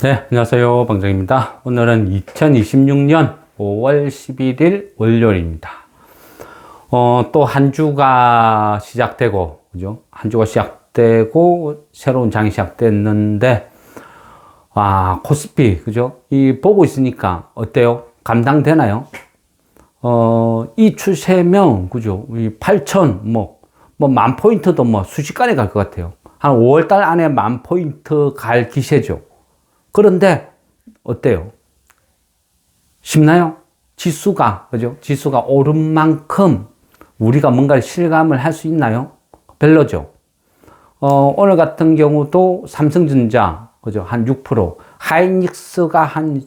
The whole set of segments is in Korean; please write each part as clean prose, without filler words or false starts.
네, 안녕하세요. 방정입니다. 오늘은 2026년 5월 11일 월요일입니다. 또 한 주가 시작되고, 그죠? 한 주가 시작되고, 새로운 장이 시작됐는데, 코스피, 그죠? 보고 있으니까 어때요? 감당되나요? 이 추세면, 그죠? 8천, 만 포인트도 순식간에 갈 것 같아요. 한 5월달 안에 만 포인트 갈 기세죠. 그런데 어때요? 쉽나요? 지수가, 그죠? 지수가 오른 만큼 우리가 뭔가를 실감을 할 수 있나요? 별로죠. 오늘 같은 경우도 삼성전자, 그죠? 한 6%, 하이닉스가 한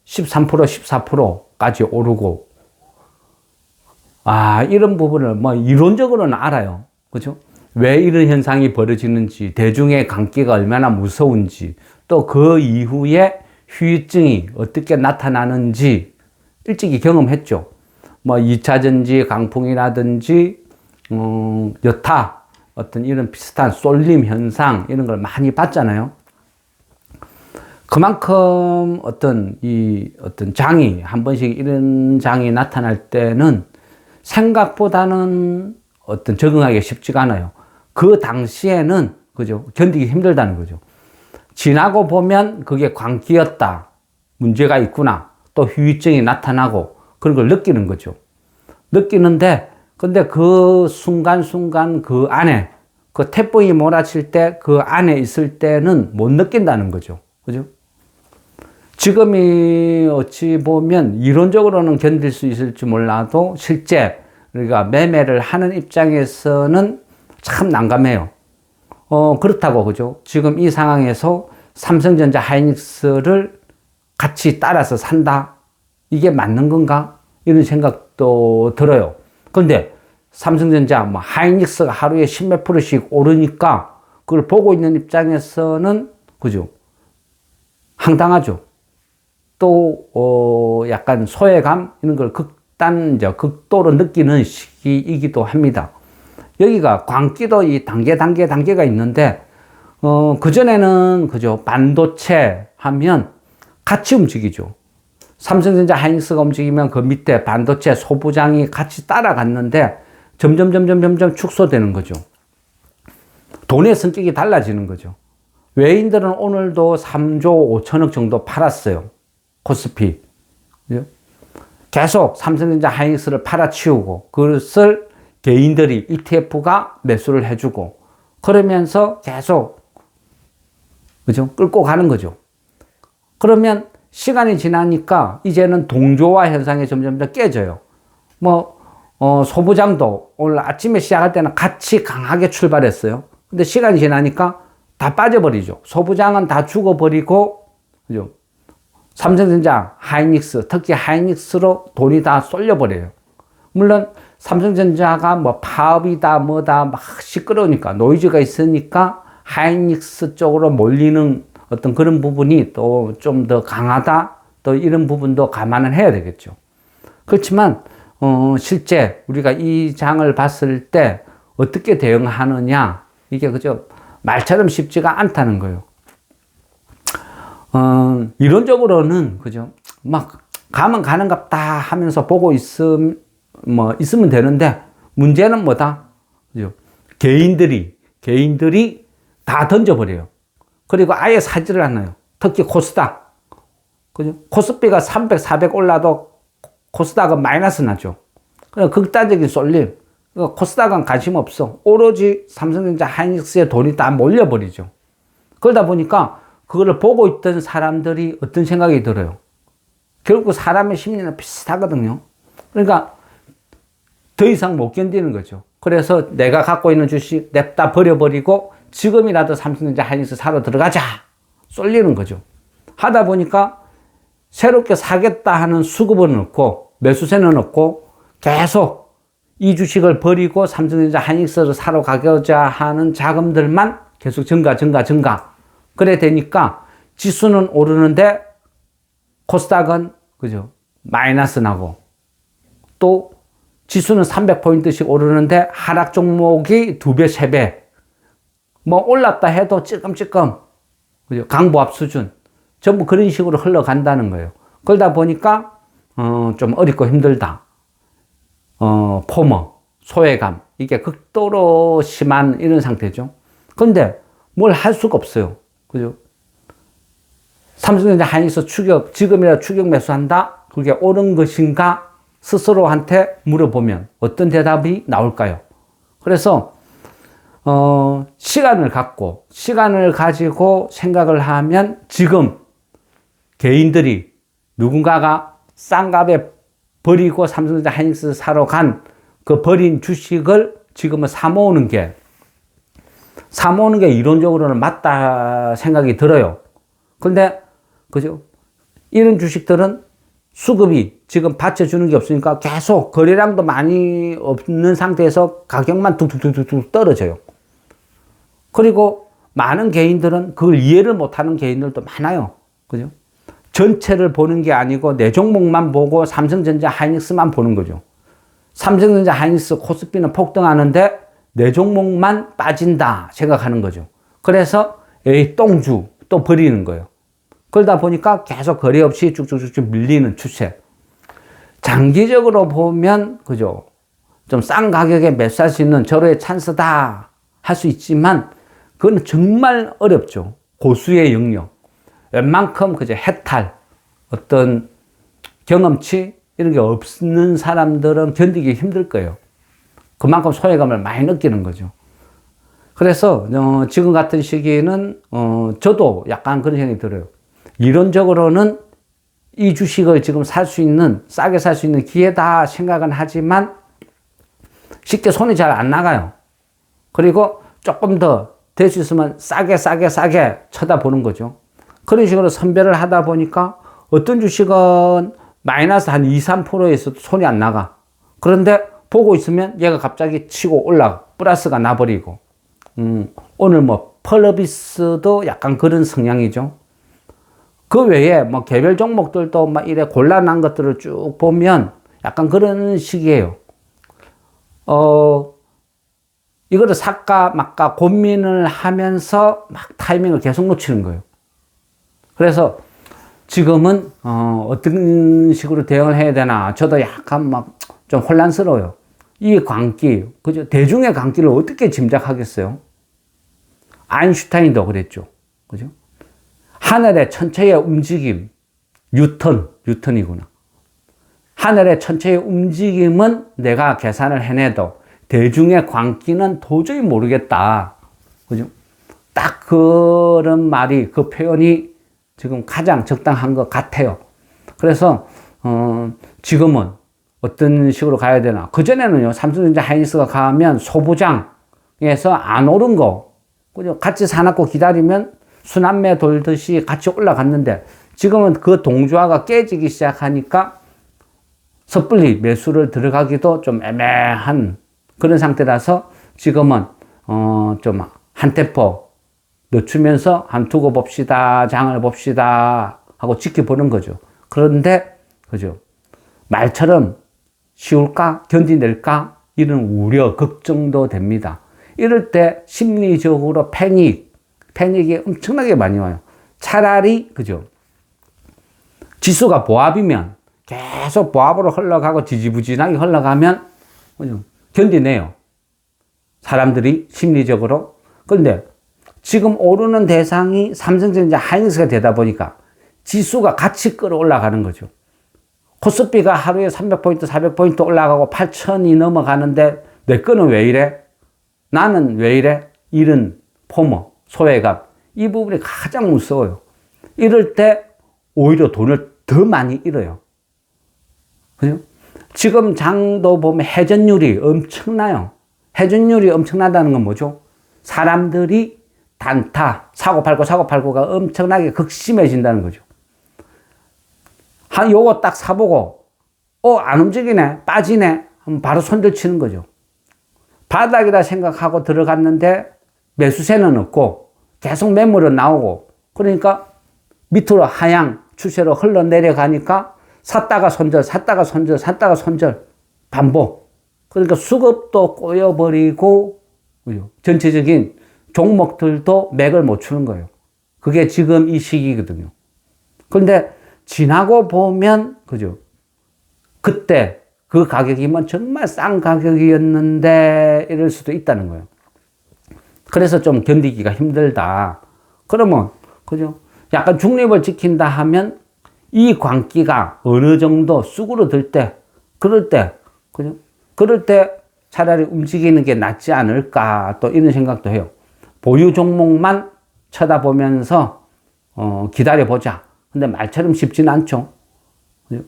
13%, 14%까지 오르고, 이런 부분을 이론적으로는 알아요. 그죠? 왜 이런 현상이 벌어지는지, 대중의 감기가 얼마나 무서운지, 또 그 이후에 후유증이 어떻게 나타나는지 일찍이 경험했죠. 2차전지 강풍이라든지, 여타 어떤 이런 비슷한 쏠림 현상, 이런 걸 많이 봤잖아요. 그만큼 어떤 장이, 한 번씩 이런 장이 나타날 때는 생각보다는 적응하기 쉽지가 않아요. 그 당시에는, 그죠? 견디기 힘들다는 거죠. 지나고 보면 그게 광기였다. 문제가 있구나. 또 후유증이 나타나고 그런 걸 느끼는 거죠. 느끼는데, 근데 그 순간순간 그 안에, 그 태풍이 몰아칠 때 그 안에 있을 때는 못 느낀다는 거죠. 그죠? 지금이 어찌 보면 이론적으로는 견딜 수 있을지 몰라도 실제 우리가 매매를 하는 입장에서는 참 난감해요. 그렇다고, 그죠? 지금 이 상황에서 삼성전자 하이닉스를 같이 따라서 산다? 이게 맞는 건가? 이런 생각도 들어요. 그런데 삼성전자, 하이닉스가 하루에 10몇 프로씩 오르니까 그걸 보고 있는 입장에서는, 그죠? 황당하죠. 또, 약간 소외감? 이런 걸 극도로 느끼는 시기이기도 합니다. 여기가 광기도 이 단계가 있는데, 그전에는, 그죠? 반도체 하면 같이 움직이죠. 삼성전자 하이닉스가 움직이면 그 밑에 반도체 소부장이 같이 따라갔는데, 점점 축소되는 거죠. 돈의 성격이 달라지는 거죠. 외인들은 오늘도 3조 5천억 정도 팔았어요. 코스피. 그죠? 계속 삼성전자 하이닉스를 팔아치우고, 그것을 개인들이 ETF가 매수를 해주고, 그러면서 계속, 그죠? 끌고 가는 거죠. 그러면 시간이 지나니까 이제는 동조화 현상이 점점 더 깨져요. 소부장도 오늘 아침에 시작할 때는 같이 강하게 출발했어요. 근데 시간이 지나니까 다 빠져버리죠. 소부장은 다 죽어버리고, 그죠? 삼성전자, 하이닉스, 특히 하이닉스로 돈이 다 쏠려버려요. 물론, 삼성전자가 파업이다, 막 시끄러우니까, 노이즈가 있으니까, 하이닉스 쪽으로 몰리는 어떤 그런 부분이 또 좀 더 강하다, 또 이런 부분도 감안을 해야 되겠죠. 그렇지만, 실제 우리가 이 장을 봤을 때 어떻게 대응하느냐, 이게 그저 말처럼 쉽지가 않다는 거예요. 이론적으로는, 그죠? 가면 가는갑다 하면서 보고 있으면 되는데, 문제는 뭐다? 그죠? 개인들이 다 던져버려요. 그리고 아예 사지를 않아요. 특히 코스닥. 그죠? 코스피가 300, 400 올라도 코스닥은 마이너스 나죠. 그냥 극단적인 쏠림. 코스닥은 관심 없어. 오로지 삼성전자 하이닉스에 돈이 다 몰려버리죠. 그러다 보니까 그거를 보고 있던 사람들이 어떤 생각이 들어요? 결국 사람의 심리는 비슷하거든요. 그러니까 더 이상 못 견디는 거죠. 그래서 내가 갖고 있는 주식 냅다 버려버리고 지금이라도 삼성전자 하이닉스 사러 들어가자 쏠리는 거죠. 하다 보니까 새롭게 사겠다 하는 수급은 없고 매수세는 없고 계속 이 주식을 버리고 삼성전자 하이닉스를 사러 가고자 하는 자금들만 계속 증가. 그래 되니까 지수는 오르는데 코스닥은, 그죠? 마이너스 나고, 또 지수는 300포인트씩 오르는데 하락 종목이 2배, 3배. 올랐다 해도 찔끔찔끔, 그죠? 강보합 수준. 전부 그런 식으로 흘러간다는 거예요. 그러다 보니까 좀 어렵고 힘들다. 포머, 소외감, 이게 극도로 심한 이런 상태죠. 그런데 뭘 할 수가 없어요. 그죠? 삼성전자 하이닉스 추격, 지금이라도 추격 매수한다? 그게 옳은 것인가? 스스로한테 물어보면 어떤 대답이 나올까요? 그래서, 시간을 가지고 생각을 하면 지금 개인들이 누군가가 싼 값에 버리고 삼성전자 하이닉스 사러 간 그 버린 주식을 지금은 사모으는 게 이론적으로는 맞다 생각이 들어요. 근데, 그죠? 이런 주식들은 수급이 지금 받쳐주는 게 없으니까 계속 거래량도 많이 없는 상태에서 가격만 뚝뚝뚝뚝 떨어져요. 그리고 많은 개인들은 그걸 이해를 못하는 개인들도 많아요. 그죠? 전체를 보는 게 아니고 내 종목만 보고 삼성전자 하이닉스만 보는 거죠. 삼성전자 하이닉스 코스피는 폭등하는데 내 종목만 빠진다 생각하는 거죠. 그래서 에이 똥주 또 버리는 거예요. 그러다 보니까 계속 거래 없이 쭉쭉쭉 밀리는 추세. 장기적으로 보면 그죠? 좀 싼 가격에 매수할 수 있는 절호의 찬스다 할 수 있지만 그건 정말 어렵죠. 고수의 영역. 웬만큼 그죠? 해탈, 어떤 경험치 이런 게 없는 사람들은 견디기 힘들 거예요. 그만큼 소외감을 많이 느끼는 거죠. 그래서 지금 같은 시기는 저도 약간 그런 생각이 들어요. 이론적으로는 이 주식을 지금 싸게 살 수 있는 기회다 생각은 하지만 쉽게 손이 잘 안 나가요. 그리고 조금 더 될 수 있으면 싸게 쳐다보는 거죠. 그런 식으로 선별을 하다 보니까 어떤 주식은 마이너스 한 2, 3%에서도 손이 안 나가. 그런데 보고 있으면 얘가 갑자기 치고 올라가. 플러스가 나버리고. 오늘 펄어비스도 약간 그런 성향이죠. 그 외에 개별 종목들도 이래 곤란한 것들을 쭉 보면 약간 그런 식이에요. 이거를 살까 말까 고민을 하면서 타이밍을 계속 놓치는 거예요. 그래서 지금은 어떤 식으로 대응을 해야 되나 저도 약간 좀 혼란스러워요. 이 광기, 그죠? 대중의 광기를 어떻게 짐작하겠어요? 아인슈타인도 그랬죠. 그죠? 하늘의 천체의 움직임, 뉴턴이구나. 하늘의 천체의 움직임은 내가 계산을 해내도 대중의 광기는 도저히 모르겠다. 그죠? 딱 그런 말이, 그 표현이 지금 가장 적당한 것 같아요. 그래서, 지금은 어떤 식으로 가야 되나. 그전에는요, 삼성전자 하이닉스가 가면 소부장에서 안 오른 거, 그죠? 같이 사놓고 기다리면 순환매 돌듯이 같이 올라갔는데, 지금은 그 동조화가 깨지기 시작하니까 섣불리 매수를 들어가기도 좀 애매한 그런 상태라서 지금은, 좀 한 템포 늦추면서 두고 봅시다, 장을 봅시다 하고 지켜보는 거죠. 그런데 그죠? 말처럼 쉬울까? 견디낼까? 이런 우려, 걱정도 됩니다. 이럴 때 심리적으로 패닉이 엄청나게 많이 와요. 차라리 그죠? 지수가 보합이면 계속 보합으로 흘러가고 지지부진하게 흘러가면 그죠? 견디내요. 사람들이 심리적으로. 그런데 지금 오르는 대상이 삼성전자 하이닉스가 되다 보니까 지수가 같이 끌어올라가는 거죠. 코스피가 하루에 300포인트, 400포인트 올라가고 8,000이 넘어가는데 내 거는 왜 이래? 나는 왜 이래? 이런 포머, 소외감. 이 부분이 가장 무서워요. 이럴 때 오히려 돈을 더 많이 잃어요. 그죠? 지금 장도 보면 회전율이 엄청나요. 회전율이 엄청나다는 건 뭐죠? 사람들이 단타, 사고팔고가 엄청나게 극심해진다는 거죠. 요거 딱 사보고, 안 움직이네, 빠지네, 하면 바로 손절 치는 거죠. 바닥이다 생각하고 들어갔는데 매수세는 없고 계속 매물은 나오고, 그러니까 밑으로 하향 추세로 흘러내려가니까 샀다가 손절, 반복. 그러니까 수급도 꼬여버리고, 전체적인 종목들도 맥을 못 추는 거예요. 그게 지금 이 시기거든요. 그런데 지나고 보면, 그죠? 그때 그 가격이면 정말 싼 가격이었는데 이럴 수도 있다는 거예요. 그래서 좀 견디기가 힘들다. 그러면, 그죠? 약간 중립을 지킨다 하면 이 광기가 어느 정도 쑥으로 들 때, 그럴 때, 그죠? 그럴 때 차라리 움직이는 게 낫지 않을까 또 이런 생각도 해요. 보유 종목만 쳐다보면서 기다려보자. 근데 말처럼 쉽지는 않죠. 그죠?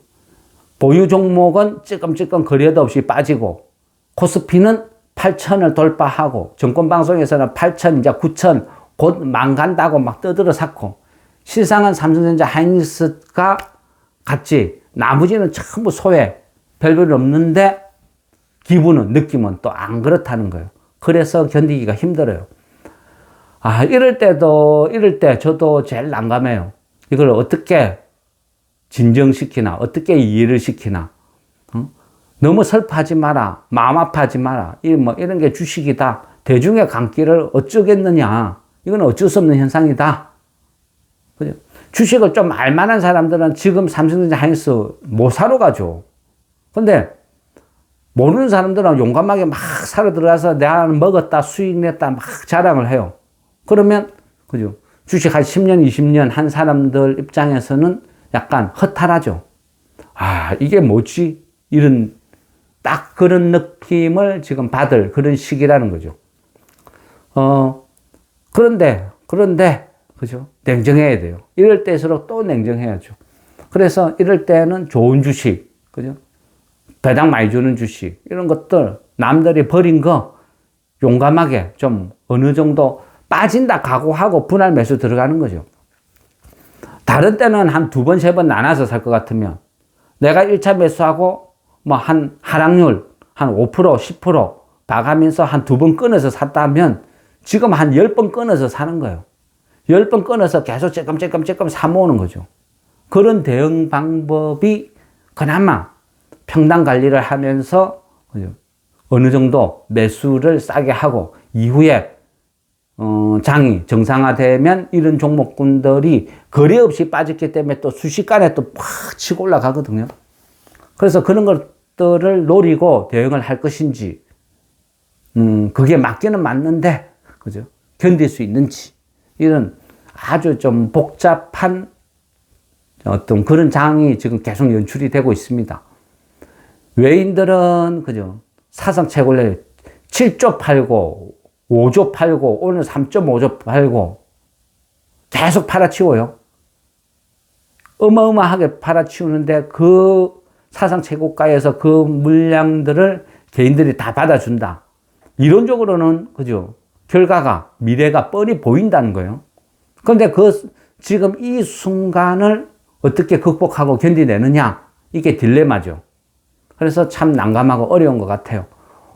보유 종목은 찌끔찌끔 거래도 없이 빠지고 코스피는 8천을 돌파하고 정권방송에서는 8천 이제 9천 곧 만 간다고 막 떠들어 샀고 실상은 삼성전자 하이닉스가 같이 나머지는 전부 소외 별별 없는데 기분은 느낌은 또 안 그렇다는 거예요. 그래서 견디기가 힘들어요. 이럴 때 저도 제일 난감해요. 이걸 어떻게 진정시키나 어떻게 이해를 시키나. 너무 슬퍼하지 마라. 마음 아파하지 마라. 이런 게 주식이다. 대중의 감기를 어쩌겠느냐. 이건 어쩔 수 없는 현상이다. 그죠? 주식을 좀 알만한 사람들은 지금 삼성전자 하이닉스 못 사러 가죠. 근데 모르는 사람들은 용감하게 막 사러 들어가서 내가 먹었다, 수익 냈다 막 자랑을 해요. 그러면, 그죠? 주식 한 10년, 20년 한 사람들 입장에서는 약간 허탈하죠. 이게 뭐지? 이런, 딱 그런 느낌을 지금 받을 그런 시기라는 거죠. 그런데, 그죠? 냉정해야 돼요. 이럴 때일수록 또 냉정해야죠. 그래서 이럴 때는 좋은 주식, 그죠? 배당 많이 주는 주식, 이런 것들, 남들이 버린 거 용감하게 좀 어느 정도 빠진다 각오하고 분할 매수 들어가는 거죠. 다른 때는 한 두 번, 세 번 나눠서 살 것 같으면 내가 1차 매수하고 뭐 한 하락률 한 5%, 10% 봐가면서 한 두 번 끊어서 샀다면 지금 한 10번 끊어서 사는 거예요. 10번 끊어서 계속 쬐끔 사 모으는 거죠. 그런 대응 방법이 그나마 평단 관리를 하면서 어느 정도 매수를 싸게 하고 이후에 장이 정상화되면 이런 종목군들이 거래 없이 빠졌기 때문에 또 순식간에 또 팍 치고 올라가거든요. 그래서 그런 것들을 노리고 대응을 할 것인지, 그게 맞기는 맞는데, 그죠? 견딜 수 있는지, 이런 아주 좀 복잡한 어떤 그런 장이 지금 계속 연출이 되고 있습니다. 외인들은, 그죠? 사상 최고를 7조 팔고, 5조 팔고, 오늘 3.5조 팔고, 계속 팔아치워요. 어마어마하게 팔아치우는데 그 사상 최고가에서 그 물량들을 개인들이 다 받아준다. 이론적으로는, 그죠? 결과가, 미래가 뻔히 보인다는 거예요. 그런데 지금 이 순간을 어떻게 극복하고 견디내느냐? 이게 딜레마죠. 그래서 참 난감하고 어려운 것 같아요.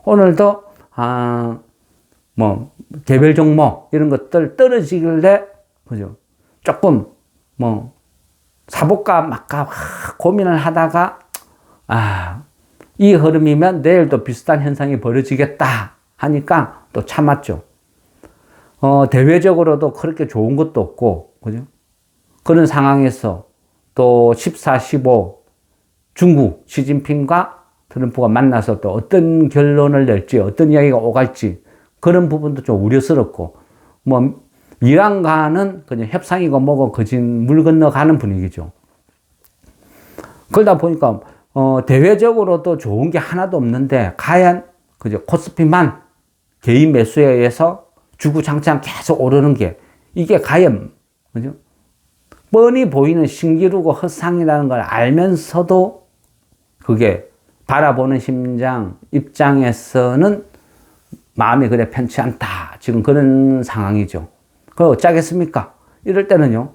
오늘도, 개별 종목, 이런 것들 떨어지길래, 그죠? 조금, 사볼까 말까 고민을 하다가, 이 흐름이면 내일도 비슷한 현상이 벌어지겠다 하니까 또 참았죠. 대외적으로도 그렇게 좋은 것도 없고, 그죠? 그런 상황에서 또 14, 15, 중국 시진핑과 트럼프가 만나서 또 어떤 결론을 낼지, 어떤 이야기가 오갈지, 그런 부분도 좀 우려스럽고, 이란과는 그냥 협상이고 뭐고 거진 물 건너가는 분위기죠. 그러다 보니까, 대외적으로도 좋은 게 하나도 없는데, 과연, 그죠? 코스피만 개인 매수에 의해서 주구장창 계속 오르는 게, 이게 과연, 그죠? 뻔히 보이는 신기루고 헛상이라는 걸 알면서도 그게 바라보는 심장 입장에서는 마음이 그래 편치 않다. 지금 그런 상황이죠. 그럼 어쩌겠습니까? 이럴 때는요,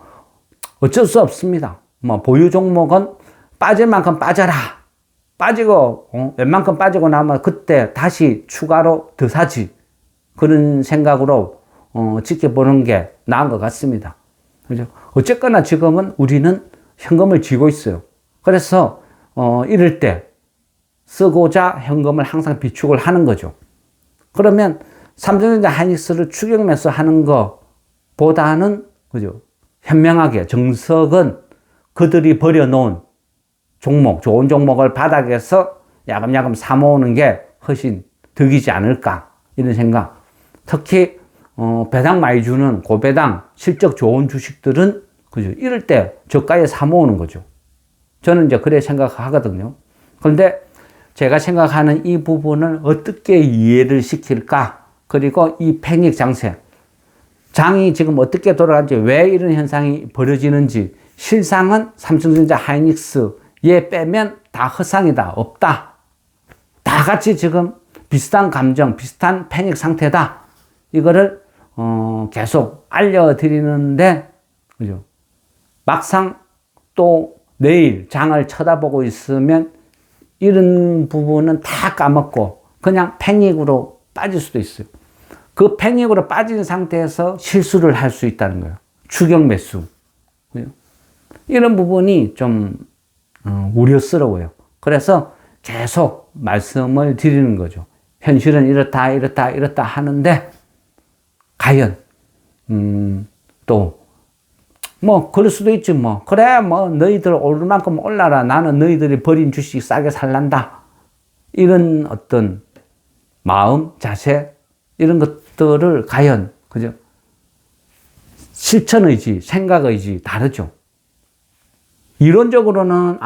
어쩔 수 없습니다. 보유 종목은 빠질 만큼 빠져라. 빠지고, 웬만큼 빠지고 나면 그때 다시 추가로 더 사지. 그런 생각으로, 지켜보는 게 나은 것 같습니다. 그죠? 어쨌거나 지금은 우리는 현금을 쥐고 있어요. 그래서, 이럴 때 쓰고자 현금을 항상 비축을 하는 거죠. 그러면 삼성전자 하이닉스를 추격 매수하는 것보다는, 그죠? 현명하게 정석은 그들이 버려놓은 종목, 좋은 종목을 바닥에서 야금야금 사모으는 게 훨씬 득이지 않을까 이런 생각. 특히 배당 많이 주는 고배당 실적 좋은 주식들은 그죠, 이럴 때 저가에 사모으는 거죠. 저는 이제 그래 생각하거든요. 그런데 제가 생각하는 이 부분을 어떻게 이해를 시킬까? 그리고 이 패닉 장세, 장이 지금 어떻게 돌아가는지, 왜 이런 현상이 벌어지는지, 실상은 삼성전자, 하이닉스 얘 빼면 다 허상이다, 없다. 다 같이 지금 비슷한 감정, 비슷한 패닉 상태다. 이거를 계속 알려드리는데, 그죠? 막상 또 내일 장을 쳐다보고 있으면 이런 부분은 다 까먹고 그냥 패닉으로 빠질 수도 있어요. 그 패닉으로 빠진 상태에서 실수를 할 수 있다는 거예요. 추격 매수. 이런 부분이 좀 우려스러워요. 그래서 계속 말씀을 드리는 거죠. 현실은 이렇다, 이렇다, 이렇다 하는데, 과연, 또, 뭐, 그럴 수도 있지, 뭐. 그래, 뭐, 너희들 오를 만큼 올라라. 나는 너희들이 버린 주식 싸게 살란다. 이런 어떤 마음, 자세, 이런 것들을 과연, 그죠? 실천의지, 생각의지 다르죠. 이론적으로는,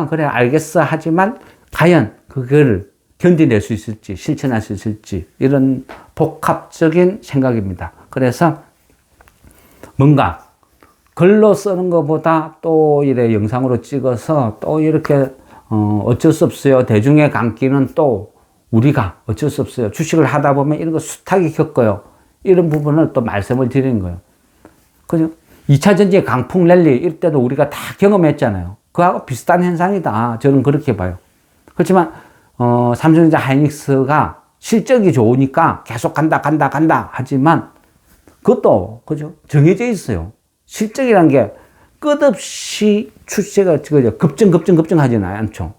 그래, 알겠어. 하지만, 과연 그걸 견뎌낼 수 있을지, 실천할 수 있을지, 이런 복합적인 생각입니다. 그래서 뭔가 글로 쓰는 것보다 또 이래 영상으로 찍어서 또 이렇게 어쩔 수 없어요. 대중의 감기는 또 우리가 어쩔 수 없어요. 주식을 하다 보면 이런 거 숱하게 겪어요. 이런 부분을 또 말씀을 드리는 거예요. 그죠? 2차 전지 강풍 랠리 이럴 때도 우리가 다 경험했잖아요. 그하고 비슷한 현상이다. 저는 그렇게 봐요. 그렇지만 삼성전자 하이닉스가 실적이 좋으니까 계속 간다 하지만 그것도 그죠, 정해져 있어요. 실적이란 게 끝없이 출시가 급증하지는 않죠.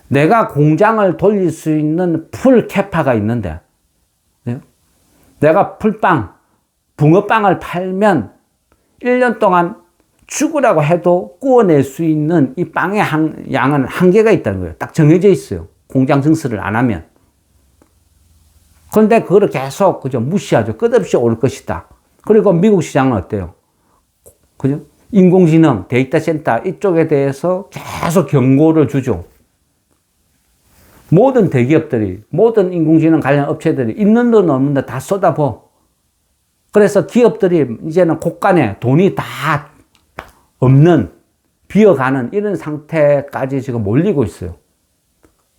내가 공장을 돌릴 수 있는 풀 캐파가 있는데, 내가 풀빵, 붕어빵을 팔면 1년 동안 죽으라고 해도 구워낼 수 있는 이 빵의 양은 한계가 있다는 거예요. 딱 정해져 있어요. 공장 증설을 안 하면. 그런데 그거를 계속, 그죠, 무시하죠. 끝없이 올 것이다. 그리고 미국 시장은 어때요? 그죠? 인공지능, 데이터 센터 이쪽에 대해서 계속 경고를 주죠. 모든 대기업들이, 모든 인공지능 관련 업체들이 있는 돈 없는 데 다 쏟아부어. 그래서 기업들이 이제는 곳간에 돈이 다 없는, 비어가는 이런 상태까지 지금 몰리고 있어요.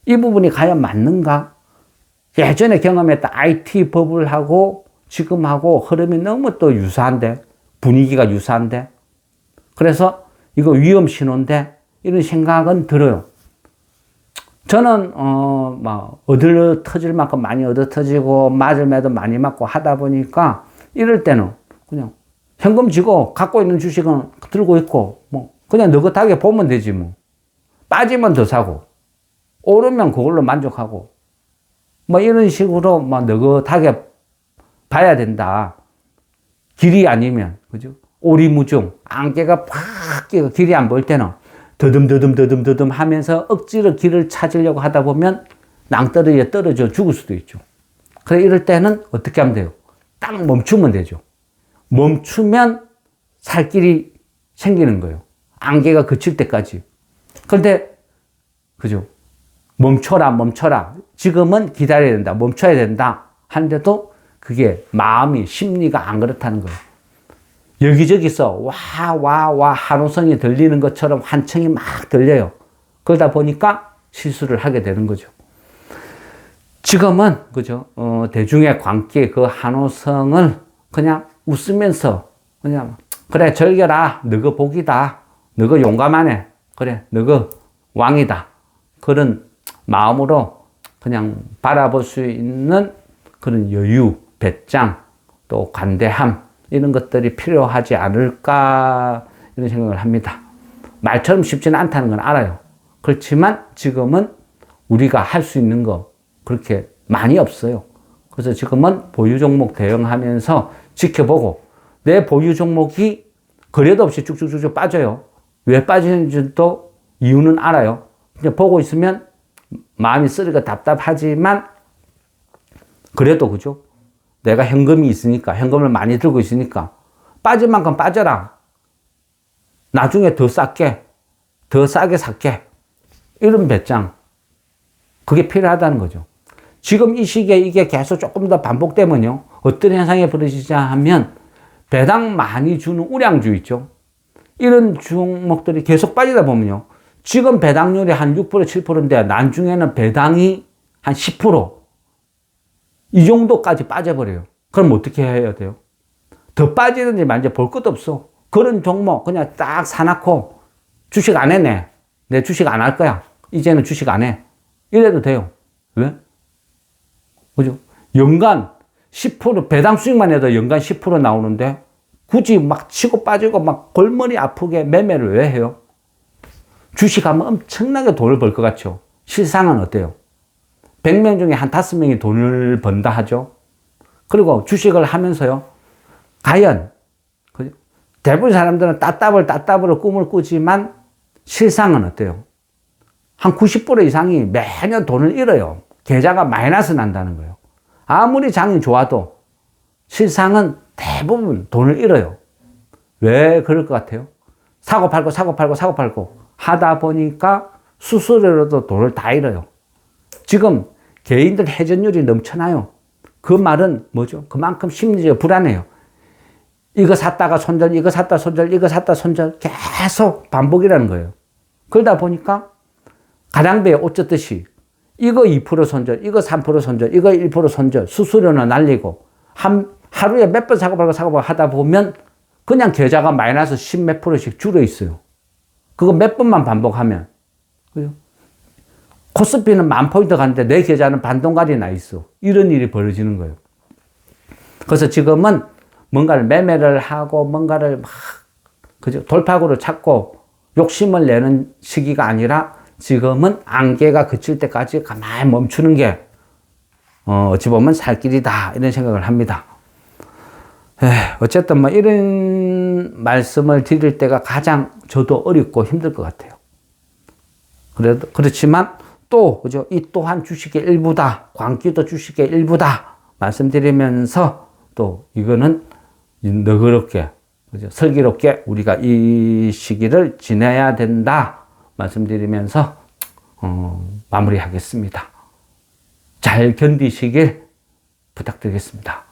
이 부분이 과연 맞는가? 예전에 경험했던 IT 버블하고 지금하고 흐름이 너무 또 유사한데, 분위기가 유사한데, 그래서 이거 위험 신호인데, 이런 생각은 들어요. 저는, 막, 얻어 터질 만큼 많이 얻어 터지고, 맞을 매도 많이 맞고 하다 보니까, 이럴 때는 그냥 현금 쥐고 갖고 있는 주식은 들고 있고, 뭐, 그냥 느긋하게 보면 되지, 뭐. 빠지면 더 사고, 오르면 그걸로 만족하고, 뭐, 이런 식으로 막 느긋하게 봐야 된다. 길이 아니면, 그죠? 오리무중, 안개가 팍 끼고 길이 안 보일 때는 더듬 하면서 억지로 길을 찾으려고 하다 보면 낭떠러지에 떨어져 죽을 수도 있죠. 그래, 이럴 때는 어떻게 하면 돼요? 딱 멈추면 되죠. 멈추면 살 길이 생기는 거예요. 안개가 그칠 때까지. 그런데, 그죠? 멈춰라. 지금은 기다려야 된다. 멈춰야 된다. 하는데도 그게 마음이, 심리가 안 그렇다는 거예요. 여기저기서 와 한호성이 들리는 것처럼 환청이 막 들려요. 그러다 보니까 실수를 하게 되는 거죠. 지금은, 그죠? 대중의 광기의 그 한호성을 그냥 웃으면서 그냥, 그래, 즐겨라. 너가 복이다. 너가 용감하네. 그래, 너가 왕이다. 그런 마음으로 그냥 바라볼 수 있는 그런 여유, 배짱, 또 관대함, 이런 것들이 필요하지 않을까, 이런 생각을 합니다. 말처럼 쉽지는 않다는 건 알아요. 그렇지만 지금은 우리가 할 수 있는 거 그렇게 많이 없어요. 그래서 지금은 보유 종목 대응하면서 지켜보고, 내 보유 종목이 거래도 없이 쭉쭉쭉 빠져요. 왜 빠지는지도 이유는 알아요. 그냥 보고 있으면 마음이 쓰리고 답답하지만 그래도 그죠? 내가 현금이 있으니까, 현금을 많이 들고 있으니까 빠질 만큼 빠져라. 나중에 더 싸게 살게. 이런 배짱. 그게 필요하다는 거죠. 지금 이 시기에 이게 계속 조금 더 반복되면요. 어떤 현상이 벌어지자 하면 배당 많이 주는 우량주 있죠. 이런 종목들이 계속 빠지다 보면요. 지금 배당률이 한 6%, 7%인데 나중에는 배당이 한 10%. 이 정도까지 빠져버려요. 그럼 어떻게 해야 돼요? 더 빠지든지 말지 볼 것도 없어. 그런 종목 그냥 딱 사놓고 주식 안 해, 내 주식 안 할 거야. 이제는 주식 안 해. 이래도 돼요. 왜? 그죠? 연간 10% 배당 수익만 해도 연간 10% 나오는데 굳이 막 치고 빠지고 막 골머리 아프게 매매를 왜 해요? 주식하면 엄청나게 돈을 벌 것 같죠? 실상은 어때요? 100명 중에 한 5명이 돈을 번다 하죠? 그리고 주식을 하면서요. 과연 대부분 사람들은 따따블로 꿈을 꾸지만 실상은 어때요? 한 90% 이상이 매년 돈을 잃어요. 계좌가 마이너스 난다는 거예요. 아무리 장이 좋아도 실상은 대부분 돈을 잃어요. 왜 그럴 것 같아요? 사고 팔고 하다 보니까 수수료로도 돈을 다 잃어요. 지금 개인들 회전율이 넘쳐나요. 그 말은 뭐죠? 그만큼 심리적으로 불안해요. 이거 샀다가 손절, 이거 샀다 손절, 이거 샀다 손절 계속 반복이라는 거예요. 그러다 보니까 가량배에 옷 젖듯이 이거 2% 손절, 이거 3% 손절, 이거 1% 손절, 수수료는 날리고 하루에 몇 번 사고 팔고 하다 보면 그냥 계좌가 마이너스 10 몇 %씩 줄어 있어요. 그거 몇 번만 반복하면. 그죠? 코스피는 10,000포인트 갔는데 내 계좌는 반동갈이 나 있어. 이런 일이 벌어지는 거예요. 그래서 지금은 뭔가를 매매를 하고 뭔가를 막, 그죠? 돌파구를 찾고 욕심을 내는 시기가 아니라 지금은 안개가 그칠 때까지 가만히 멈추는 게, 어찌 보면 살 길이다. 이런 생각을 합니다. 어쨌든 뭐 이런 말씀을 드릴 때가 가장 저도 어렵고 힘들 것 같아요. 그렇지만 또, 그죠? 이 또한 주식의 일부다. 광기도 주식의 일부다. 말씀드리면서 또 이거는 너그럽게, 그죠? 슬기롭게 우리가 이 시기를 지내야 된다. 말씀드리면서, 마무리하겠습니다. 잘 견디시길 부탁드리겠습니다.